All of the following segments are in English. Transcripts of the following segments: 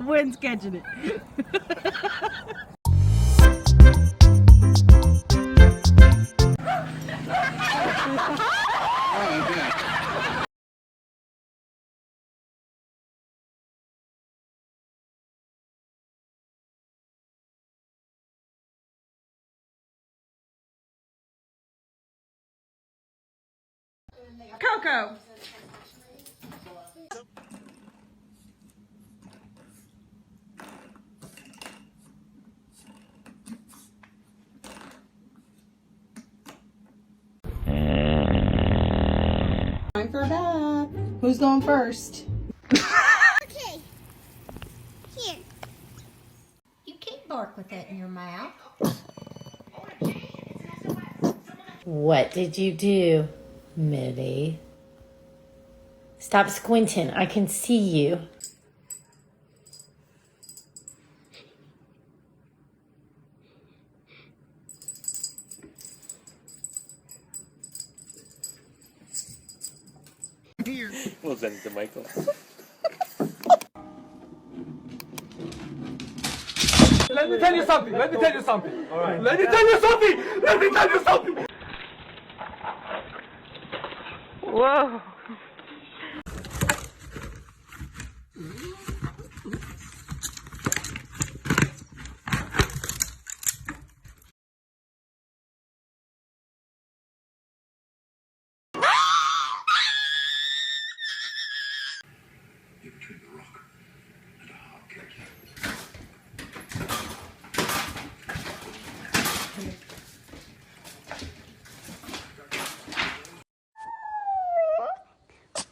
Wind's catching it. Coco. Time for a bath. Who's going first? Okay. Here. You can't bark with that in your mouth. What did you do, Millie? Stop squinting. I can see you. We'll send it to Michael. Let me tell you something. Let me tell you something. All right. Let me tell you something. Let me tell you something. Whoa. Between the rock and a hard cake.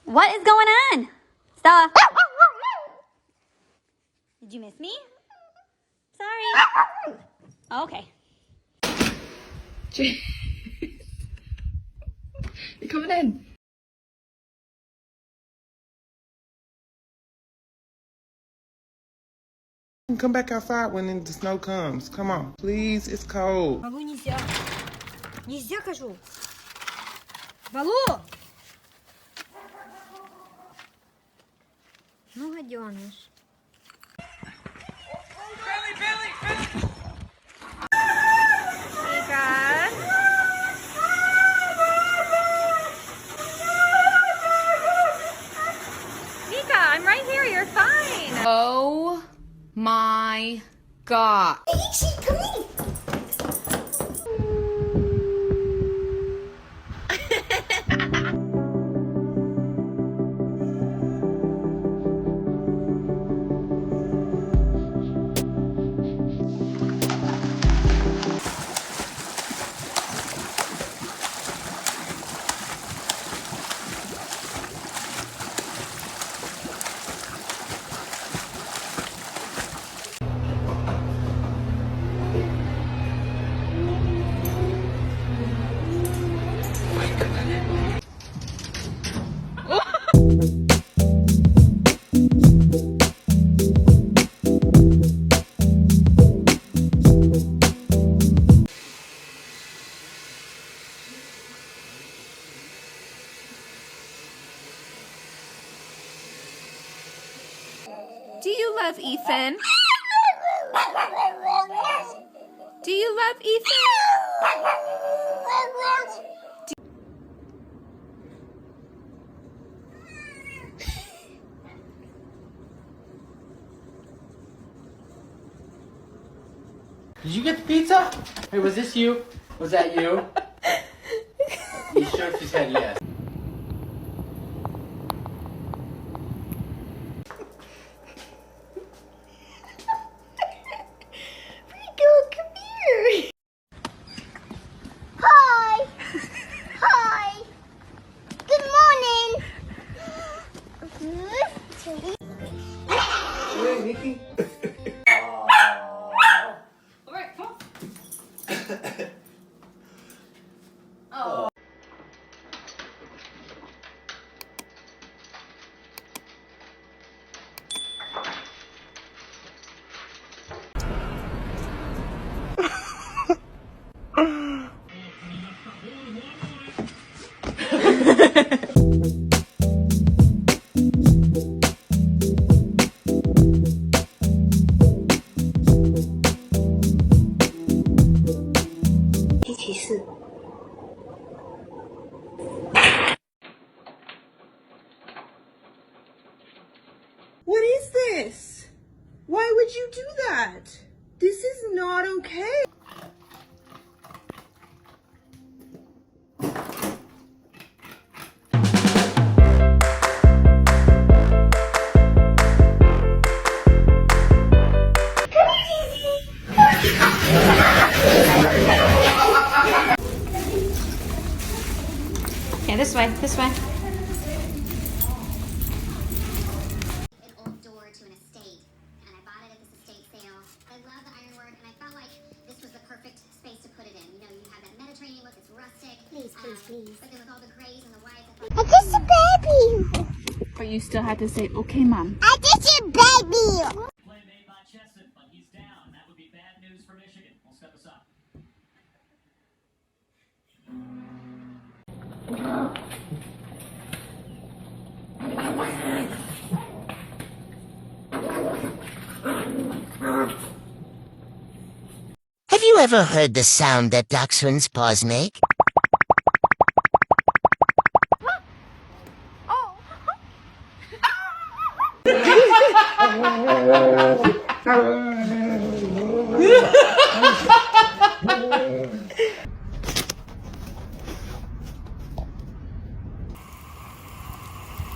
What is going on? Stella. Did you miss me? Sorry. Okay. You're coming in. Come back outside when the snow comes. Come on, please. It's cold. Балу нельзя. Нельзя, кажу. Балу! Ну, гаденыш. Mika, I'm right here. You're fine. Oh my God. Come in. Do you love Ethan? Do you love Ethan? Did you get the pizza? Hey, was this you? Was that you? You sure? She said yes. Rico, come here. Hi. Hi. Good morning. Hey, Nikki. All right, come on. that? This is not okay. Okay, this way, this way. An old door to an estate, and I bought it at this estate sale. I love the ironwork, and I felt like this was the perfect space to put it in. You know, you have that Mediterranean look, it's rustic. Please. But then with all the grays and the whites, I thought, This is a baby. But you still had to say, okay, Mom. This is a baby. Play made by Chesson, but he's down. That would be bad news for Michigan. We'll step aside. Have you ever heard the sound that dachshunds' paws make?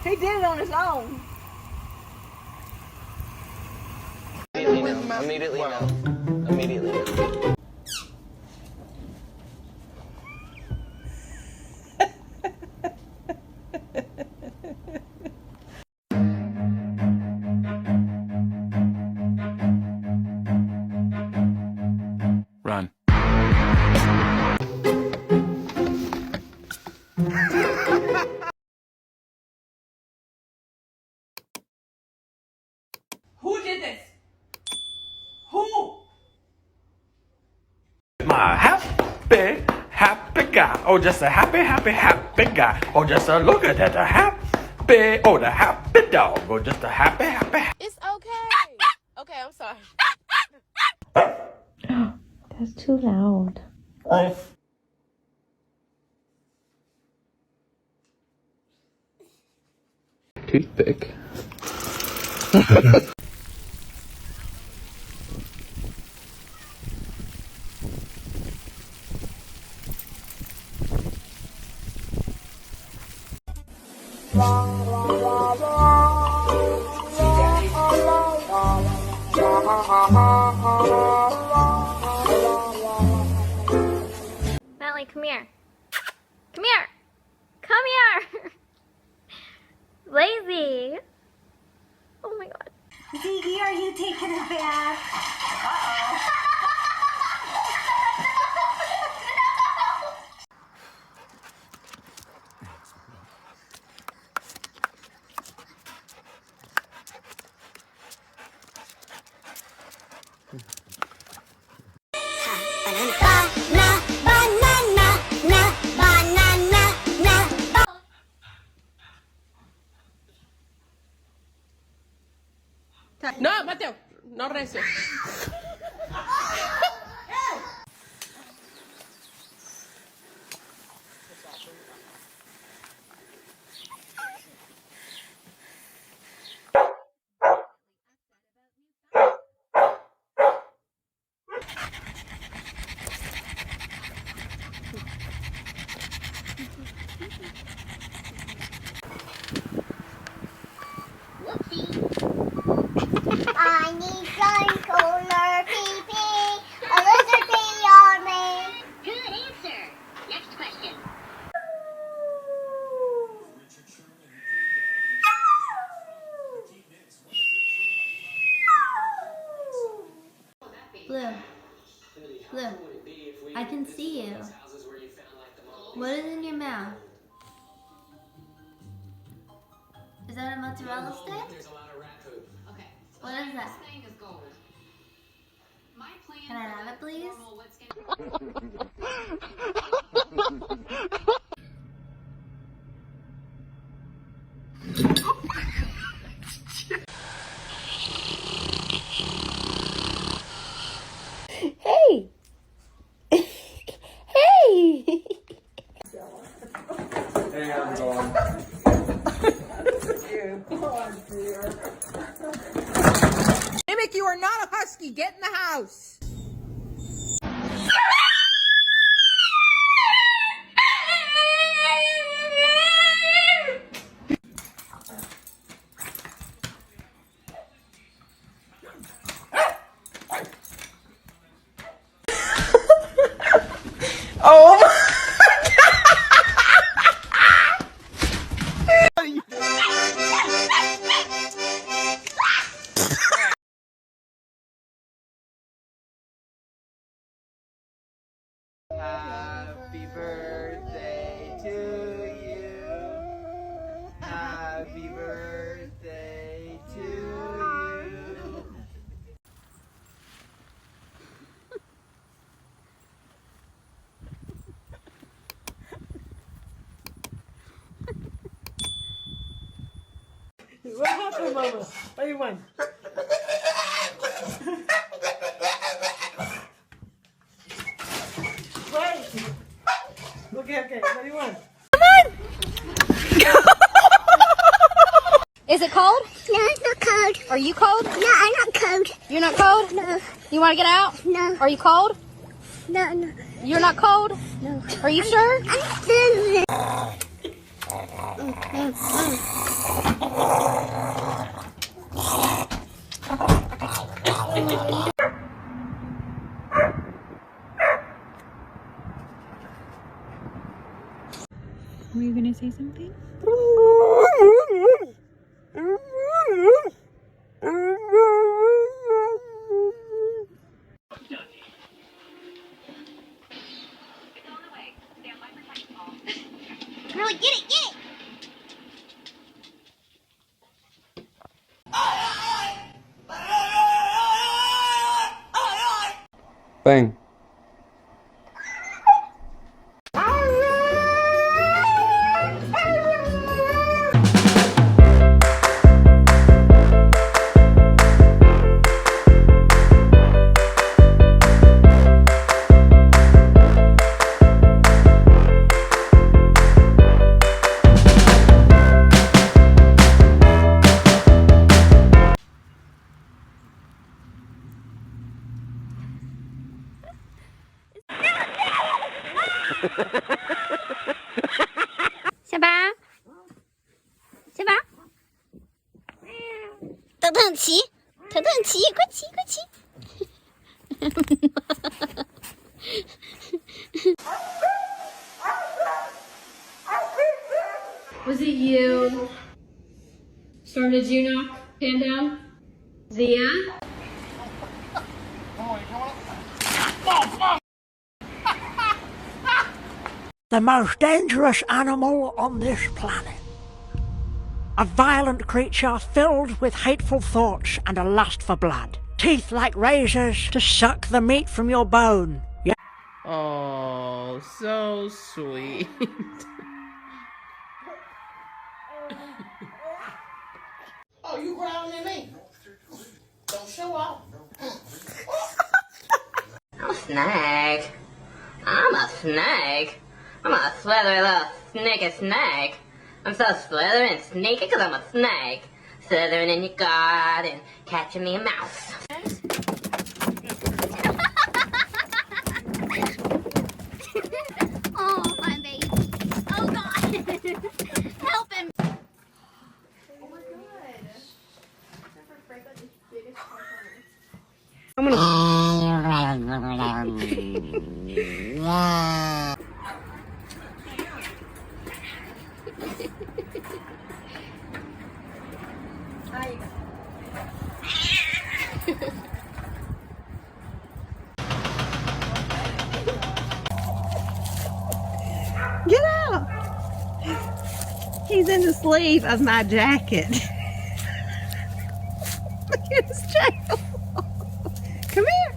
He did it on his own. Immediately no. Immediately no. Run. Who did this? Who? My happy guy. Oh, just a happy guy. Oh, just a look at that. The happy dog. Oh, just a happy. It's okay. Okay, I'm sorry. That's too loud. Toothpick. Melly, come here. Come here. Come here. Lazy. Oh my god. Ziggy, are you taking a bath? No, Mateo, no recio. I need sun cooler pee-pee, a lizard pee on me. Good answer. Next question. Blue. Blue. I can see you. What is in your mouth? Is that a mozzarella stick? There's a lot of rat poop. Okay. What is that? This thing is gold. My plan Can I have it, please? Hey! Hey! Hey, how's it going? Mimic, you are not a husky. Get in the Oh, Mama. What do you want? Wait. Okay. What do you want? Is it cold? No, it's not cold. Are you cold? No, I'm not cold. You're not cold? No. You want to get out? No. Are you cold? No. You're not cold? No. Are you sure? I'm still. Were you gonna say something? Really, get it. Bang. Sao ba? Sao ba? Tớ thần chí. Tớ thần chí. Quá chí. Was it you? Storm, did you knock Panda? Zia? The most dangerous animal on this planet. A violent creature filled with hateful thoughts and a lust for blood. Teeth like razors to suck the meat from your bone. Yeah. Oh, so sweet. Oh, you growling at me? Don't show off. I'm a snake. I'm a snake. I'm a slithery little sneaky snake. I'm so slithery and sneaky because I'm a snake. Slithering in your garden, catching me a mouse. Oh, my baby. Oh, God. Help him. Oh my God. Never break like the biggest components. I'm gonna. Get out! He's in the sleeve of my jacket. Look at his tail. Come here.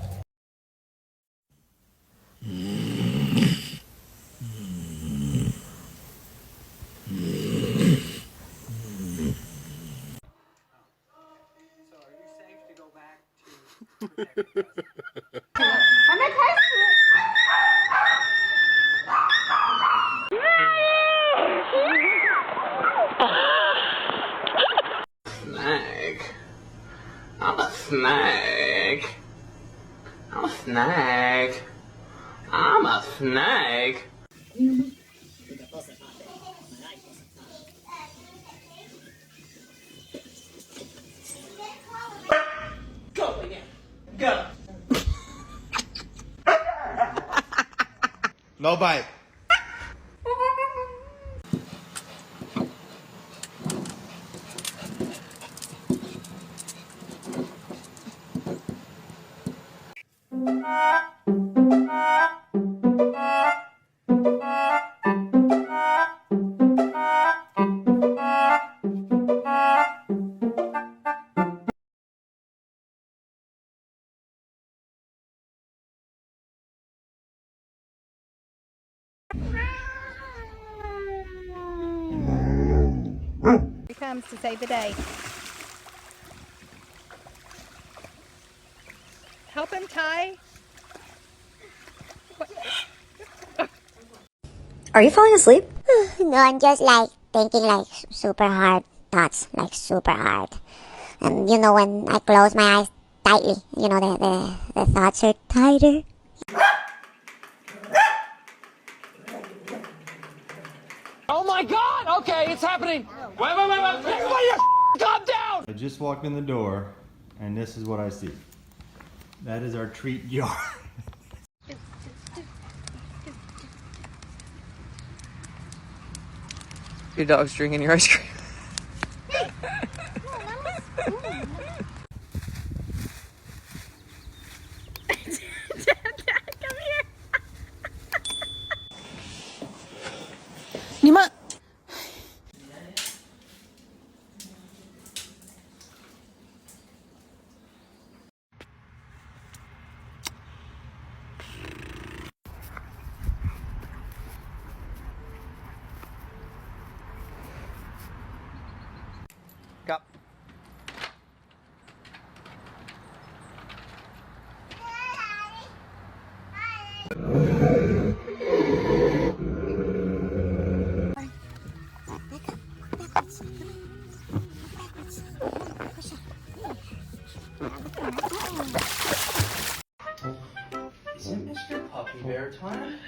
Snake. I'm a snake. I'm a snake. I'm a snake. Go again. Go. No bite. Here comes to save the day. help him tie? Are you falling asleep? No, I'm just like thinking like super hard thoughts, like super hard. And you know when I close my eyes tightly, you know the thoughts are tighter. Oh my God! Okay, it's happening. Wait! Everybody, calm down. I just walked in the door, and this is what I see. That is our treat yard. Your dog's drinking your ice cream. Come here. 你们 Go. Is it Mr. Puppy Bear time?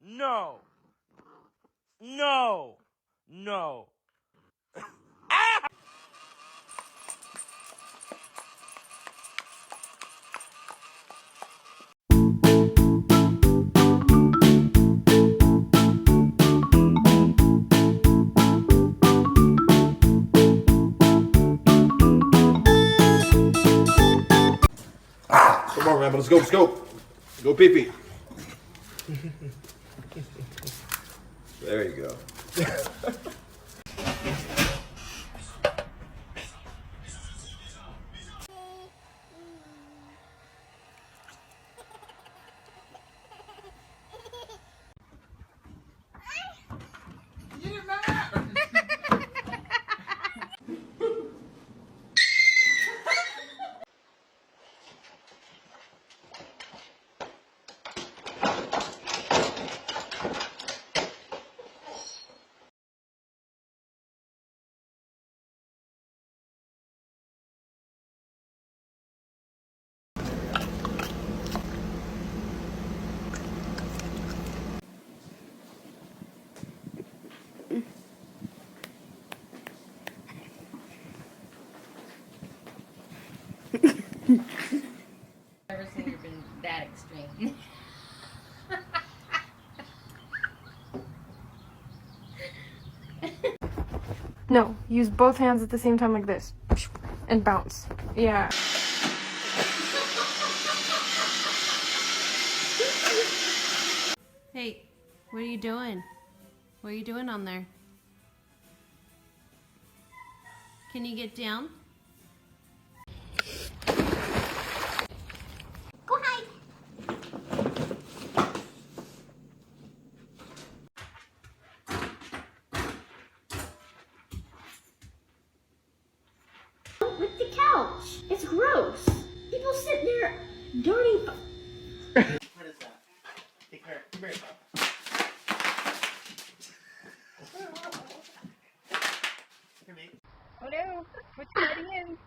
No. No. No. Come on, Rambo, let's go, let's go. Go pee pee. There you go. Never seen you been that extreme. No, use both hands at the same time like this. And bounce. Yeah. Hey, what are you doing? What are you doing on there? Can you get down? Go hide. With the couch. It's gross. People sit there dirty. What is that? Take her. Come here. Oh no, what's sliding in?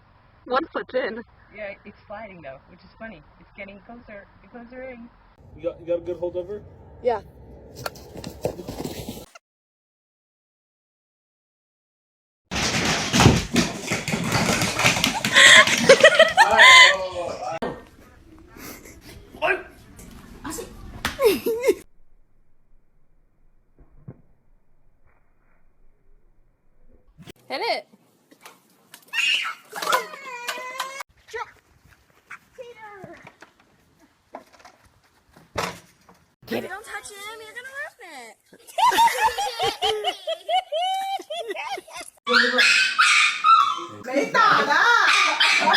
One foot's in. Yeah, it's sliding though, which is funny. It's getting closer in. You got a good hold over? Yeah. Hit it. Get it. Don't touch him, you're gonna ruin it. 没打的，我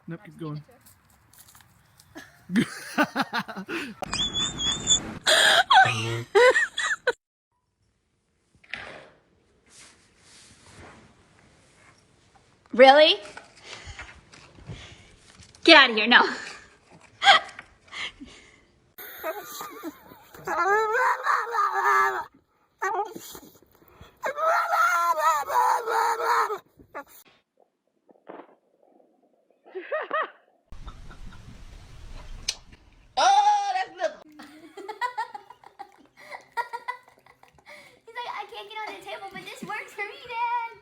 Nope, keep going. Really? Get out of here, no. Oh, that's little. He's like, I can't get on the table, but this works for me, Dad.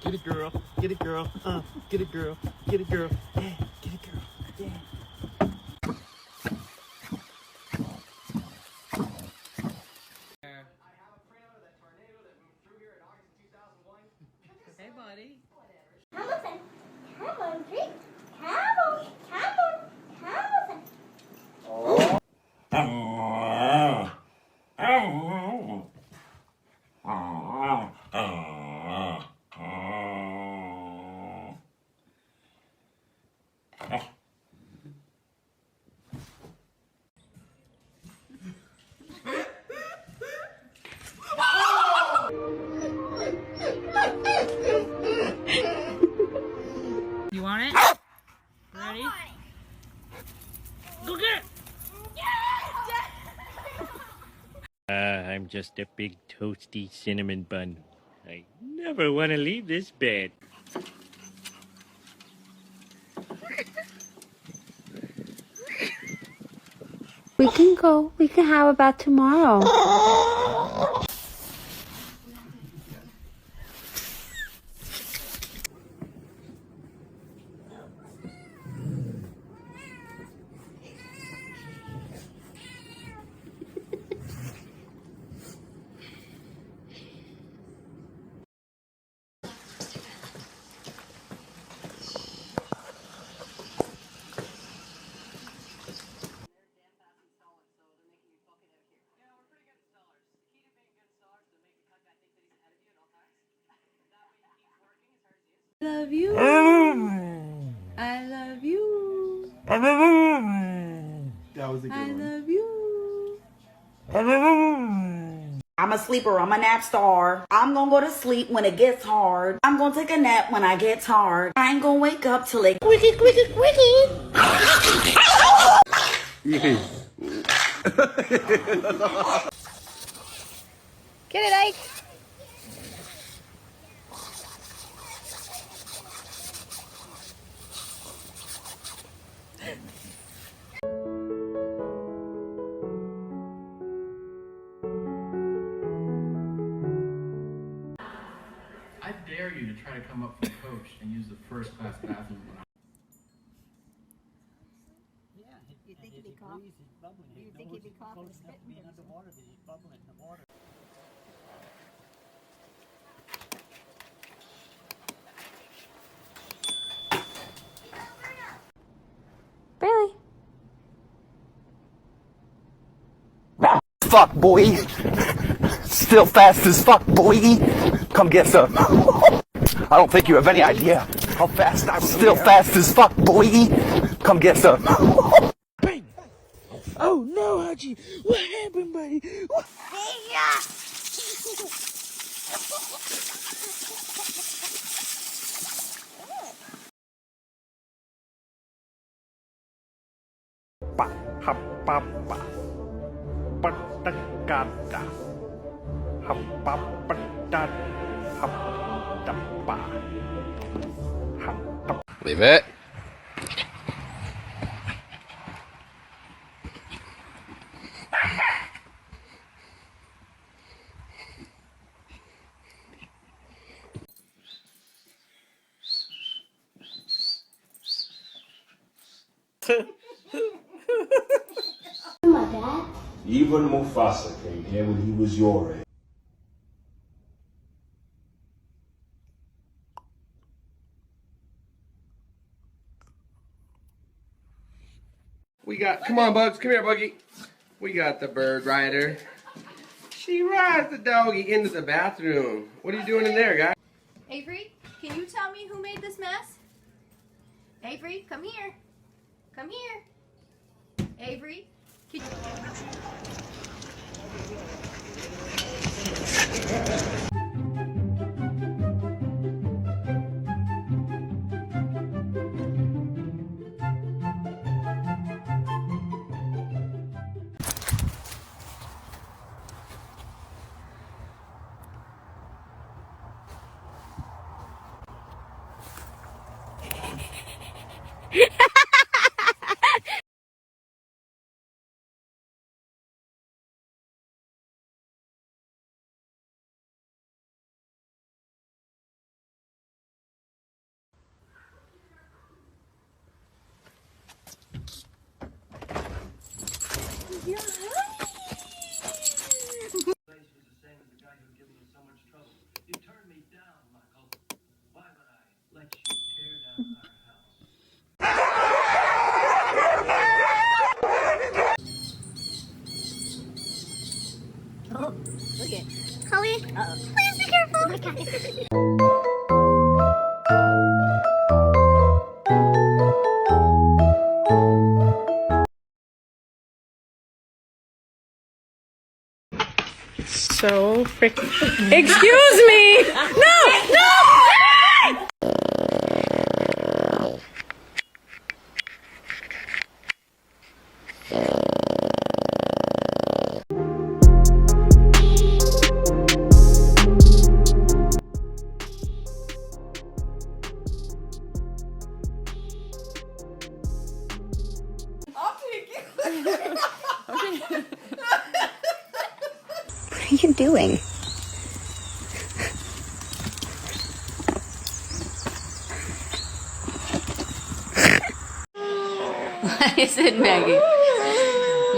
Get it, girl. Get it, girl. Get it, girl. Get it, girl. Yeah, get it, girl. Yeah. Hey, buddy. Hamilton. Hamilton. Hamilton. Hamilton. You want it? Ready? Go get it! I'm just a big toasty cinnamon bun. I never want to leave this bed. We can go. We can have about tomorrow. Love you. I love you. That was a good I one. love you. I'm a sleeper, I'm a nap star. I'm gonna go to sleep when it gets hard. I'm gonna take a nap when I get tired. I ain't gonna wake up till it quickie. Get it, Ike. I dare you to try to come up from coach and use the first class bathroom. You think he'd be coughing? You think he'd be coughing and spitting? Being underwater, he's bubbling in the water. Really? Fuck, boy. Still fast as fuck, boy. Come get some. I don't think you have any idea how fast I'm still fast as fuck, boy. Come get some. Bang! Oh no, Haji! What happened, buddy? What? Pa, ha, pa, pa. Pa, da, ga, da. Ha, pa, pa, da. Ha, da, pa. Ha, da. Leave it. My dad. Even Mufasa came here when he was your age. We got, come on, Bugs, come here, Buggy. We got the bird rider. She rides the doggy into the bathroom. What are you doing in there, guy? Avery, Can you tell me who made this mess? Avery, come here. Come here. Avery, can you... Oh, look it. Chloe, please be careful. Oh my God. So freaking. Excuse me! No! No! I'll take it. Okay. What are you doing? What is it, Maggie?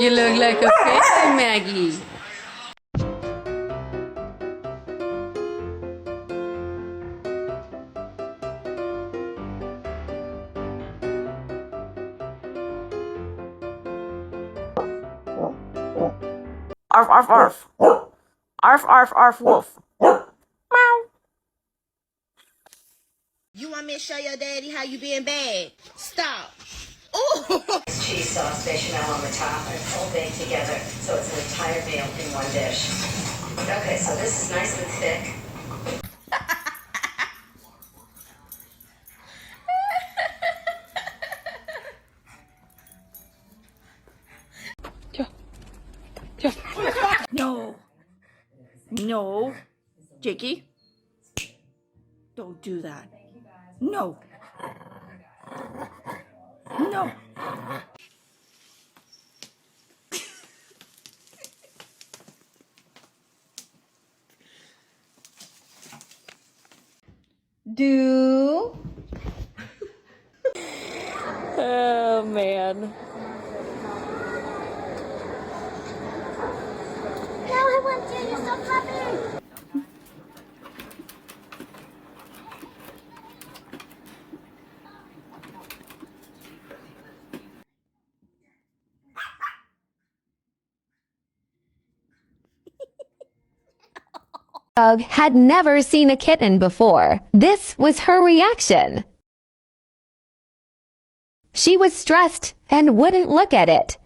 You look like a fairy, Maggie. Arf, arf, arf. Arf, arf, arf, wolf. Meow. You want me to show your daddy how you being bad? Stop. Ooh. Cheese sauce, bechamel on the top, and it's all baked together, so it's an entire meal in one dish. Okay, so this is nice and thick. No. No. Jakey. Don't do that. No. No. Do. Oh, man. No, I want you. You're so fluffy. Doug had never seen a kitten before. This was her reaction. She was stressed and wouldn't look at it.